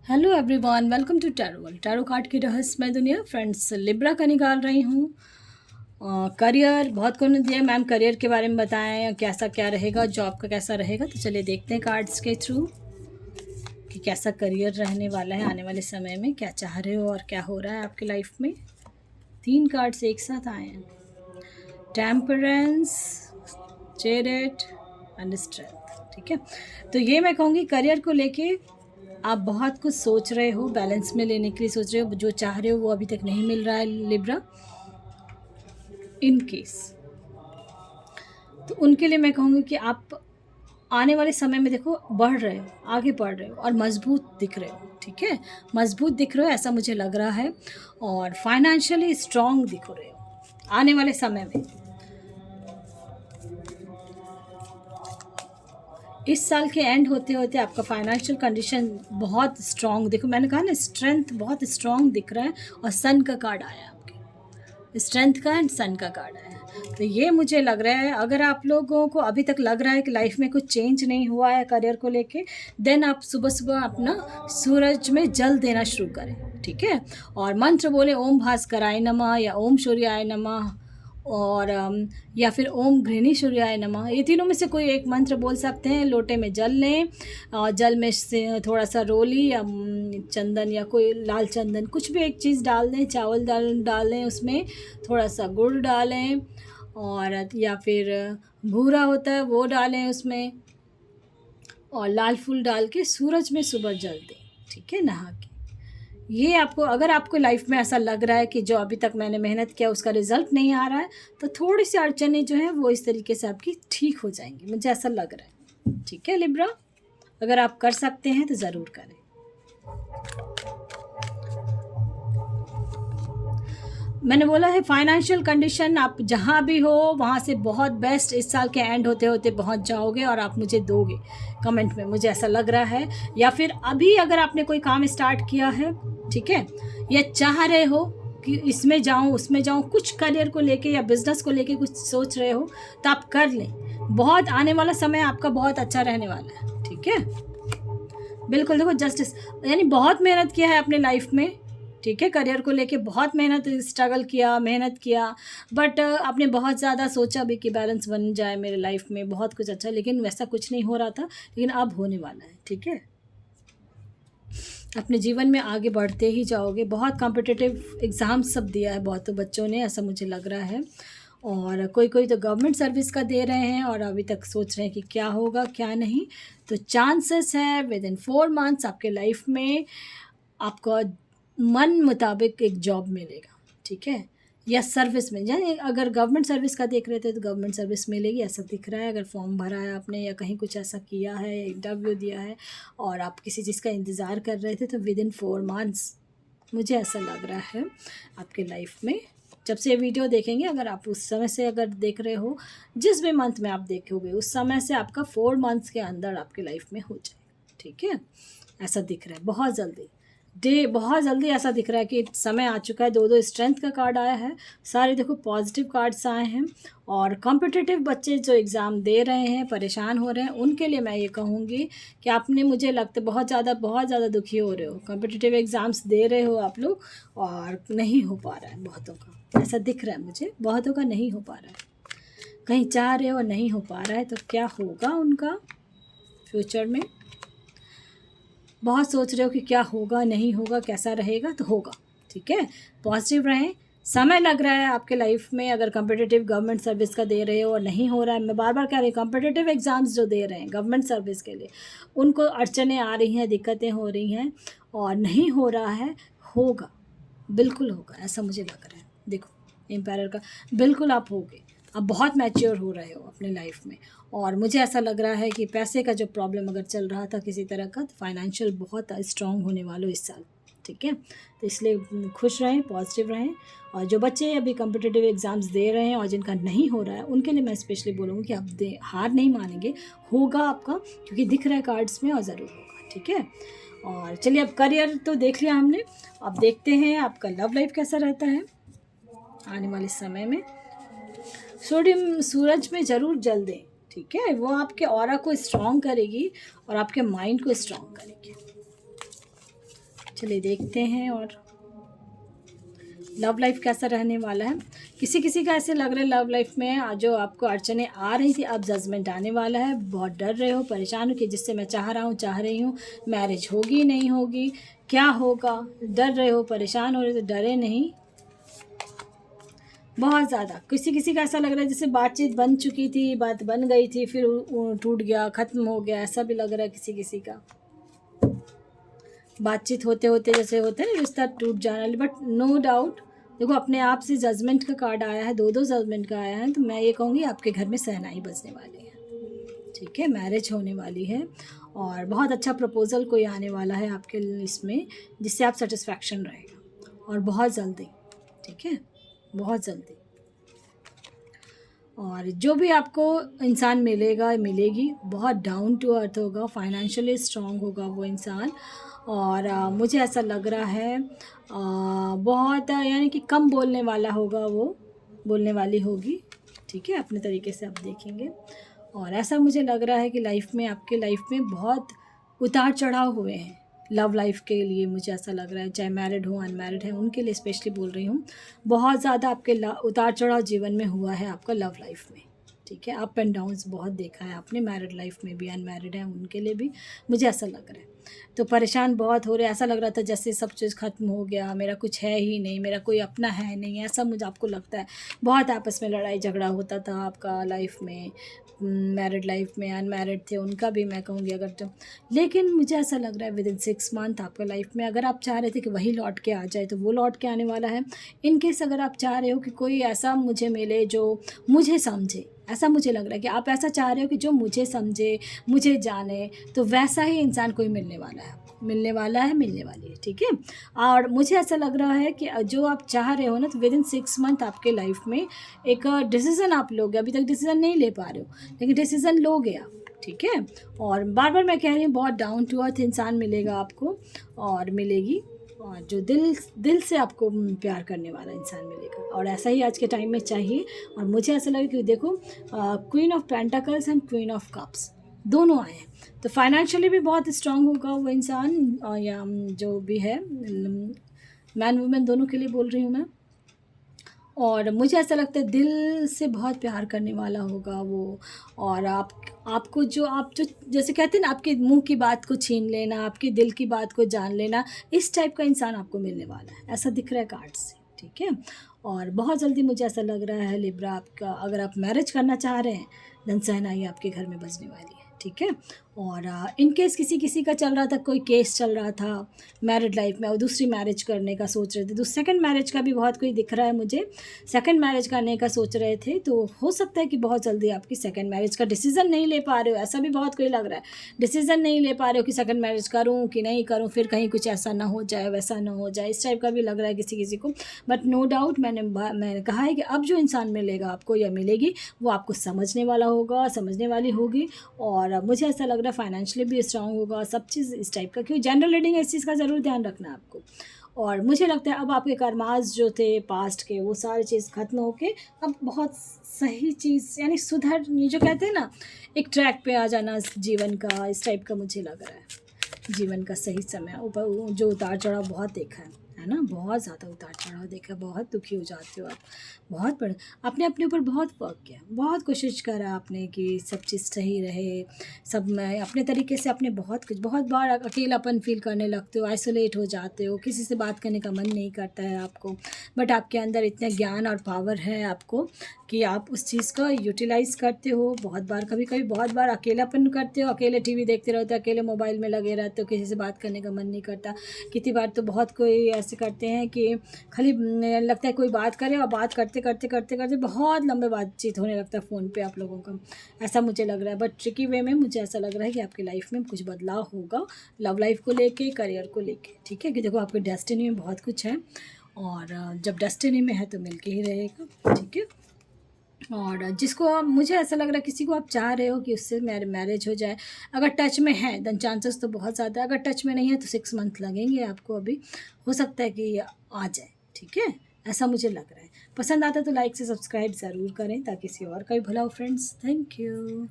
Hello everyone, welcome to tarot card की रहस्यमय दुनिया। फ्रेंड्स, लिब्रा का निकाल रही हूँ। करियर बहुत को ने दिया मैम, करियर के बारे में बताएं कैसा क्या रहेगा, जॉब का कैसा रहेगा। तो चलिए देखते हैं कार्ड्स के थ्रू कि कैसा करियर रहने वाला है आने वाले समय में, क्या चाह रहे हो और क्या हो रहा है आपकी लाइफ में। 3 कार्ड्स एक साथ आए हैं, टेम्परेंस, चेरिट एंड स्ट्रेंथ। ठीक है, तो ये मैं कहूँगी करियर को लेके आप बहुत कुछ सोच रहे हो, बैलेंस में लेने के लिए सोच रहे हो, जो चाह रहे हो वो अभी तक नहीं मिल रहा है लिब्रा। इन केस तो उनके लिए मैं कहूँगी कि आप आने वाले समय में देखो बढ़ रहे हो, आगे बढ़ रहे हो और मजबूत दिख रहे हो। ठीक है, मजबूत दिख रहे हो ऐसा मुझे लग रहा है, और फाइनेंशियली स्ट्रांग दिख रहे हो आने वाले समय में। इस साल के एंड होते होते आपका फाइनेंशियल कंडीशन बहुत स्ट्रांग, देखो मैंने कहा ना, स्ट्रेंथ बहुत स्ट्रांग दिख रहा है। और सन का कार्ड आया आपके, स्ट्रेंथ का एंड सन का कार्ड आया। तो ये मुझे लग रहा है, अगर आप लोगों को अभी तक लग रहा है कि लाइफ में कुछ चेंज नहीं हुआ है करियर को लेके, देन आप सुबह सुबह अपना सूरज में जल देना शुरू करें। ठीक है, और मंत्र बोले ओम भास्कराय नमः या ओम सूर्याय नमः, और या फिर ओम घृणी सूर्याय नमः। ये तीनों में से कोई एक मंत्र बोल सकते हैं। लोटे में जल लें और जल में से थोड़ा सा रोली या चंदन या कोई लाल चंदन, कुछ भी एक चीज़ डाल दें, चावल डाल दें, उसमें थोड़ा सा गुड़ डालें, और या फिर भूरा होता है वो डालें उसमें, और लाल फूल डाल के सूरज में सुबह जल दें। ठीक है, नहा के। ये आपको, अगर आपको लाइफ में ऐसा लग रहा है कि जो अभी तक मैंने मेहनत किया उसका रिजल्ट नहीं आ रहा है, तो थोड़ी सी अड़चनें जो हैं वो इस तरीके से आपकी ठीक हो जाएंगी, मुझे ऐसा लग रहा है। ठीक है लिब्रा, अगर आप कर सकते हैं तो ज़रूर करें। मैंने बोला है फाइनेंशियल कंडीशन आप जहाँ भी हो वहाँ से बहुत बेस्ट इस साल के एंड होते होते पहुँच जाओगे, और आप मुझे दोगे कमेंट में, मुझे ऐसा लग रहा है। या फिर अभी अगर आपने कोई काम स्टार्ट किया है, ठीक है, या चाह रहे हो कि इसमें जाऊँ उसमें जाऊँ, कुछ करियर को लेके या बिजनेस को लेके कुछ सोच रहे हो, तो आप कर लें। बहुत आने वाला समय आपका बहुत अच्छा रहने वाला है। ठीक है, बिल्कुल। देखो जस्टिस यानी बहुत मेहनत किया है अपने लाइफ में। ठीक है, करियर को लेके बहुत मेहनत, स्ट्रगल किया, मेहनत किया, बट आपने बहुत ज़्यादा सोचा भी कि बैलेंस बन जाए मेरे लाइफ में, बहुत कुछ अच्छा, लेकिन वैसा कुछ नहीं हो रहा था, लेकिन अब होने वाला है। ठीक है, अपने जीवन में आगे बढ़ते ही जाओगे। बहुत कॉम्पिटिटिव एग्ज़ाम सब दिया है बहुत बच्चों ने, ऐसा मुझे लग रहा है। और कोई कोई तो गवर्नमेंट सर्विस का दे रहे हैं और अभी तक सोच रहे हैं कि क्या होगा क्या नहीं। तो चांसेस है विद इन 4 मंथ्स आपके लाइफ में आपका मन मुताबिक एक जॉब मिलेगा। ठीक है, या सर्विस में, यानी अगर गवर्नमेंट सर्विस का देख रहे थे तो गवर्नमेंट सर्विस मिलेगी ऐसा दिख रहा है। अगर फॉर्म भरा है आपने या कहीं कुछ ऐसा किया है, इंटरव्यू दिया है और आप किसी चीज़ का इंतज़ार कर रहे थे, तो विद इन 4 मंथ्स मुझे ऐसा लग रहा है आपके लाइफ में। जब से ये वीडियो देखेंगे, अगर आप उस समय से अगर देख रहे हो, जिस भी मंथ में आप देखोगे उस समय से आपका 4 मंथ्स के अंदर आपके लाइफ में हो जाएगा। ठीक है, ऐसा दिख रहा है बहुत जल्दी, बहुत जल्दी ऐसा दिख रहा है कि समय आ चुका है। 2 स्ट्रेंथ का कार्ड आया है, सारे देखो पॉजिटिव कार्ड्स आए हैं। और कॉम्पिटिटिव बच्चे जो एग्ज़ाम दे रहे हैं, परेशान हो रहे हैं, उनके लिए मैं ये कहूँगी कि आपने, मुझे लगता है बहुत ज़्यादा दुखी हो रहे हो। कॉम्पिटिटिव एग्ज़ाम्स दे रहे हो आप लोग और नहीं हो पा रहा है बहुतों का, ऐसा दिख रहा है मुझे, बहुतों का नहीं हो पा रहा है। कहीं चाह रहे हो और नहीं हो पा रहा है, तो क्या होगा उनका फ्यूचर में। बहुत सोच रहे हो कि क्या होगा नहीं होगा, कैसा रहेगा, तो होगा। ठीक है, पॉजिटिव रहें। समय लग रहा है आपके लाइफ में, अगर कॉम्पिटिटिव गवर्नमेंट सर्विस का दे रहे हो और नहीं हो रहा है, मैं बार बार कह रही हूँ, कॉम्पिटिटिव एग्ज़ाम्स जो दे रहे हैं गवर्नमेंट सर्विस के लिए, उनको अड़चनें आ रही हैं, दिक्कतें हो रही हैं और नहीं हो रहा है, होगा, बिल्कुल होगा, ऐसा मुझे लग रहा है। देखो एम्पायर का, बिल्कुल आप होगे। आप बहुत मैच्योर हो रहे हो अपने लाइफ में, और मुझे ऐसा लग रहा है कि पैसे का जो प्रॉब्लम अगर चल रहा था किसी तरह का, तो फाइनेंशियल बहुत स्ट्रांग होने वाले हो इस साल। ठीक है, तो इसलिए खुश रहें, पॉजिटिव रहें। और जो बच्चे अभी कॉम्पिटिटिव एग्ज़ाम्स दे रहे हैं और जिनका नहीं हो रहा है, उनके लिए मैं स्पेशली बोलूँगी कि आप हार नहीं मानेंगे, होगा आपका, क्योंकि दिख रहा है कार्ड्स में, और ज़रूर होगा। ठीक है, और चलिए अब करियर तो देख लिया हमने, अब देखते हैं आपका लव लाइफ कैसा रहता है आने वाले समय में। सोडियम सूरज में ज़रूर जल दें। ठीक है, वो आपके ऑरा को स्ट्रॉन्ग करेगी और आपके माइंड को स्ट्रॉन्ग करेगी। चलिए देखते हैं और लव लाइफ कैसा रहने वाला है। किसी किसी का ऐसे लग रहा है लव लाइफ में जो आपको अड़चने आ रही थी अब जजमेंट आने वाला है। बहुत डर रहे हो, परेशान हो कि जिससे मैं चाह रहा हूँ चाह रही हूँ मैरिज होगी नहीं होगी, क्या होगा, डर रहे हो, परेशान हो रहे हो। तो डरे नहीं, बहुत ज़्यादा। किसी किसी का ऐसा लग रहा है जैसे बातचीत बन चुकी थी, बात बन गई थी, फिर टूट गया, ख़त्म हो गया, ऐसा भी लग रहा है किसी किसी का। बातचीत होते होते जैसे होते हैं ना रिश्ता टूट जाना। बट नो डाउट देखो अपने आप से जजमेंट का कार्ड आया है, दो जजमेंट का आया है। तो मैं ये कहूँगी आपके घर में सहनाई बजने वाली है, ठीक है, मैरिज होने वाली है और बहुत अच्छा प्रपोज़ल कोई आने वाला है आपके इसमें, जिससे आप सेटिस्फैक्शन रहेगा और बहुत जल्दी, ठीक है, बहुत जल्दी। और जो भी आपको इंसान मिलेगा मिलेगी बहुत डाउन टू अर्थ होगा, फाइनेंशियली स्ट्रांग होगा वो इंसान। और मुझे ऐसा लग रहा है बहुत यानी कि कम बोलने वाला होगा, वो बोलने वाली होगी, ठीक है, अपने तरीके से आप देखेंगे। और ऐसा मुझे लग रहा है कि लाइफ में आपके लाइफ में बहुत उतार चढ़ाव हुए हैं लव लाइफ के लिए। मुझे ऐसा लग रहा है चाहे मैरिड हो अनमैरिड है उनके लिए स्पेशली बोल रही हूँ, बहुत ज़्यादा आपके उतार चढ़ाव जीवन में हुआ है आपका लव लाइफ में, ठीक है। अप एंड डाउन्स बहुत देखा है आपने, मैरिड लाइफ में भी, अनमैरिड है उनके लिए भी मुझे ऐसा लग रहा है। तो परेशान बहुत हो रहे, ऐसा लग रहा था जैसे सब चीज़ ख़त्म हो गया, मेरा कुछ है ही नहीं, मेरा कोई अपना है नहीं, ऐसा मुझे आपको लगता है। बहुत आपस में लड़ाई झगड़ा होता था आपका लाइफ में, मैरिड लाइफ में, अनमैरिड थे उनका भी मैं कहूँगी अगर तो। लेकिन मुझे ऐसा लग रहा है विद इन 6 मंथ आपका लाइफ में अगर आप चाह रहे थे कि वही लौट के आ जाए तो वो लौट के आने वाला है। इन केस अगर आप चाह रहे हो कि कोई ऐसा मुझे मिले जो मुझे समझे, ऐसा मुझे लग रहा है कि आप ऐसा चाह रहे हो कि जो मुझे समझे, मुझे जाने, तो वैसा ही इंसान कोई मिलने वाला है आपको, मिलने वाला है, मिलने वाली है, ठीक है। और मुझे ऐसा लग रहा है कि जो आप चाह रहे हो ना, तो विद इन 6 मंथ आपके लाइफ में एक डिसीज़न आप लोगे। अभी तक डिसीज़न नहीं ले पा रहे हो लेकिन डिसीज़न लोगे आप, ठीक है। और बार बार मैं कह रही हूँ बहुत डाउन टू अर्थ इंसान मिलेगा आपको और मिलेगी, और जो दिल से आपको प्यार करने वाला इंसान मिलेगा। और ऐसा ही आज के टाइम में चाहिए। और मुझे ऐसा लगे कि देखो queen of pentacles and queen of cups दोनों आए हैं, तो फाइनेंशियली भी बहुत स्ट्रांग होगा वो इंसान, या जो भी है, मैन वुमेन दोनों के लिए बोल रही हूँ मैं। और मुझे ऐसा लगता है दिल से बहुत प्यार करने वाला होगा वो। और आपको आप जो जैसे कहते हैं ना, आपके मुंह की बात को छीन लेना, आपके दिल की बात को जान लेना, इस टाइप का इंसान आपको मिलने वाला है, ऐसा दिख रहा है कार्ड से, ठीक है। और बहुत जल्दी मुझे ऐसा लग रहा है लिब्रा आपका, अगर आप मैरिज करना चाह रहे हैं धन सहनाई आपके घर में बजने वाली है, ठीक है। और इन केस किसी किसी का चल रहा था, कोई केस चल रहा था मैरिड लाइफ में और दूसरी मैरिज करने का सोच रहे थे, तो सेकंड मैरिज का भी बहुत कोई दिख रहा है मुझे, सेकंड मैरिज करने का सोच रहे थे, तो हो सकता है कि बहुत जल्दी आपकी सेकंड मैरिज का डिसीज़न नहीं ले पा रहे हो, ऐसा भी बहुत कोई लग रहा है। डिसीज़न नहीं ले पा रहे हो कि सेकंड मैरिज करूँ कि नहीं करूँ, फिर कहीं कुछ ऐसा ना हो जाए, वैसा ना हो जाए, इस टाइप का भी लग रहा है किसी किसी को। बट नो डाउट मैंने कहा है कि अब जो इंसान मिलेगा आपको या मिलेगी वो आपको समझने वाला होगा, समझने वाली होगी। और मुझे ऐसा लग रहा है फाइनेंशियली भी स्ट्रांग होगा, सब चीज़ इस टाइप का, क्योंकि जनरल रीडिंग है, इस चीज़ का ज़रूर ध्यान रखना है आपको। और मुझे लगता है अब आपके कर्मास जो थे पास्ट के वो सारी चीज़ ख़त्म होके अब बहुत सही चीज़ यानी सुधर, जो कहते हैं ना एक ट्रैक पे आ जाना जीवन का, इस टाइप का मुझे लग रहा है। जीवन का सही समय, ऊपर जो उतार चढ़ाव बहुत देखा है ना, बहुत ज़्यादा उतार चढ़ाव देखा, बहुत दुखी हो जाते हो आप, बहुत बड़ा आपने अपने ऊपर बहुत वर्क किया, बहुत कोशिश करा आपने कि सब चीज़ सही रहे, सब में अपने तरीके से आपने बहुत कुछ, बहुत बार अकेलापन फील करने लगते हो, आइसोलेट हो जाते हो, किसी से बात करने का मन नहीं करता है आपको। बट आपके अंदर इतना ज्ञान और पावर है आपको कि आप उस चीज़ का यूटिलाइज़ करते हो। बहुत बार कभी कभी बहुत बार अकेलापन करते हो, अकेले टीवी देखते रहते हो, अकेले मोबाइल में लगे रहते हो, किसी से बात करने का मन नहीं करता। कितनी बार तो बहुत कोई ऐसे करते हैं कि खाली लगता है कोई बात करे और बात करते करते करते करते बहुत लंबे बातचीत होने लगता है फ़ोन पे आप लोगों का, ऐसा मुझे लग रहा है। बट ट्रिकी वे में मुझे ऐसा लग रहा है कि आपकी लाइफ में कुछ बदलाव होगा, लव लाइफ को लेके, करियर को लेके, ठीक है। कि देखो आपके डेस्टिनी में बहुत कुछ है और जब डेस्टिनी में है तो मिल के ही रहेगा, ठीक है। और जिसको मुझे ऐसा लग रहा है किसी को आप चाह रहे हो कि उससे मैरिज हो जाए, अगर टच में है देन चांसेस तो बहुत ज़्यादा, अगर टच में नहीं है तो 6 मंथ लगेंगे आपको, अभी हो सकता है कि आ जाए, ठीक है, ऐसा मुझे लग रहा है। पसंद आता है तो लाइक से सब्सक्राइब ज़रूर करें ताकि किसी और का भी भला हो फ्रेंड्स। Thank you.